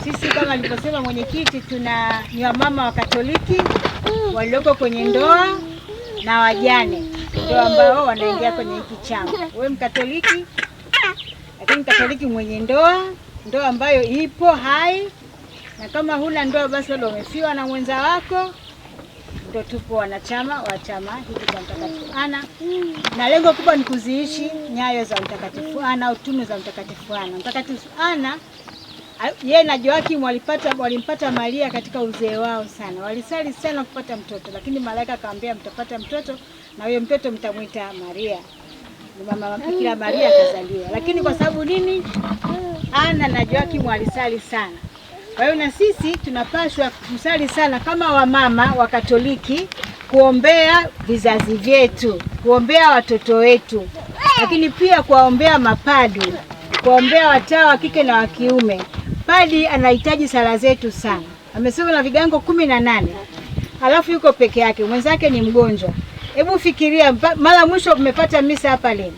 Sisi kama alivyosema mwenyekiti, ni wamama wa Katoliki walioko kwenye ndoa na wajane, ndio ambao wanaingia kwenye hiki chama. Wewe Mkatoliki, lakini Mkatoliki mwenye ndoa ambayo ipo hai, na kama huna ndoa basi labda umefiwa na mwenza wako, ndio tupo wanachama wa chama hiki cha Mtakatifu Ana, na lengo kubwa ni kuziishi nyayo za Mtakatifu Ana au tunu za Mtakatifu Ana. Mtakatifu Ana yeye na Joakim walimpata Maria katika uzee wao sana. Walisali sana kupata mtoto, lakini malaika akamwambia mtapata mtoto na huyo mtoto mtamwita Maria. Mama Bikira Maria akazaliwa. Lakini kwa sababu nini? Ana na Joakim walisali sana. Kwa hiyo na sisi tunapaswa kusali sana kama wamama wa Katoliki, kuombea vizazi vyetu, kuombea watoto wetu, lakini pia kuwaombea mapadri, kuombea watawa wa kike na wa kiume. Padri anahitaji sala zetu sana. Amesema na vigango 18. Alafu yuko peke yake, mwenzake ni mgonjwa. Hebu fikiria, mara mwisho umepata misa hapa leo.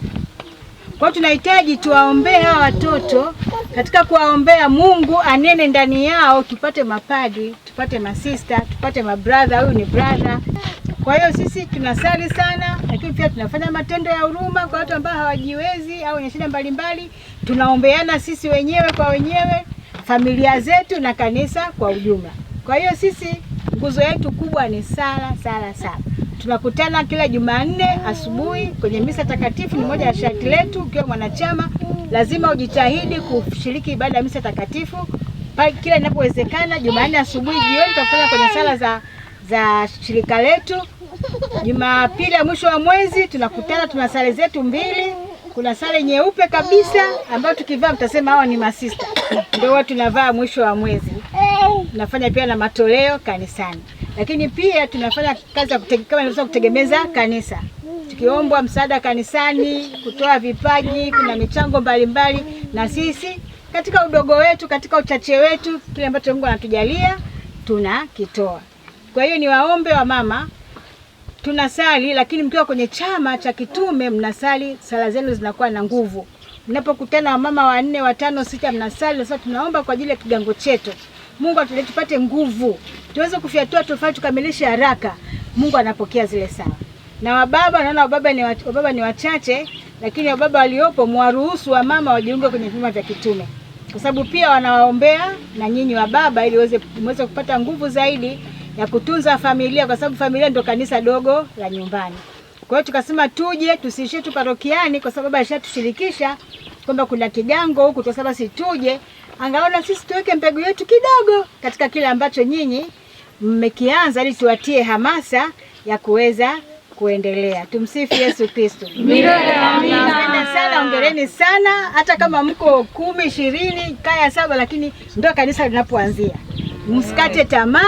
Kwa hiyo tunahitaji tuwaombee hawa watoto, katika kuwaombea Mungu anene ndani yao, tupate mapadri, tupate masista, tupate mabrother, huyu ni brother. Kwa hiyo sisi tunasali sana, lakini pia tunafanya matendo ya huruma kwa watu ambao hawajiwezi au wenye shida mbalimbali. Tunaombeana sisi wenyewe kwa wenyewe, familia zetu na kanisa kwa ujumla. Kwa hiyo sisi nguzo yetu kubwa ni sala. Tunakutana kila Jumanne asubuhi kwenye misa takatifu, ni moja ya sharti letu. Ukiwa mwanachama lazima ujitahidi kushiriki ibada ya misa takatifu kila inapowezekana. Jumanne asubuhi, jioni tutakutana kwenye sala za shirika letu. Jumapili ya mwisho wa mwezi tunakutana, tuna sala zetu mbili. Kuna sala nyeupe kabisa ambayo tukivaa mtasema hao ni masista. Ndio watu tunavaa mwisho wa mwezi. Tunafanya pia na matoleo kanisani. Lakini pia tunafanya kazi ya kutegemeza kanisa. Tukiombwa msaada kanisani, kutoa vipaji, kuna michango mbalimbali, na sisi katika udogo wetu, katika uchache wetu, kile ambacho Mungu anatujalia tunakitoa. Kwa hiyo ni waombe wa mama, tunasali, lakini mkiwa kwenye chama cha kitume mnasali, sala zenu zinakuwa na nguvu. Mnapokutana wa mama 4, 5, 6 mnasali. Sasa tunaomba kwa ajili ya kigango chetu. Mungu atuletee tupate nguvu, tuweze kufiatua tofauti, tukamilishe haraka. Mungu anapokea zile sala. Na wababa, naona wababa ni wachache, lakini wababa waliopo mwaruhusu wa mama wajiunge kwenye vyama vya kitume, kwa sababu pia wanawaombea na nyinyi wababa, ili muweze kupata nguvu zaidi ya kutunza familia, kwa sababu familia ndio kanisa dogo la nyumbani. Kwa hiyo tukasema tuje, tusiishie tu parokiani, kwa sababu alishatushirikisha kwamba kuna kigango huku, kwa sababu si tuje angaona sisi tuweke mbegu yetu kidogo katika kile ambacho nyinyi mmekianza, ili tuwatie hamasa ya kuweza kuendelea. Tumsifu Yesu Kristo. Amina sana, ongereni sana. Hata kama mko 10, 20, kaya 7, lakini ndio kanisa linapoanzia. Msikate tamaa.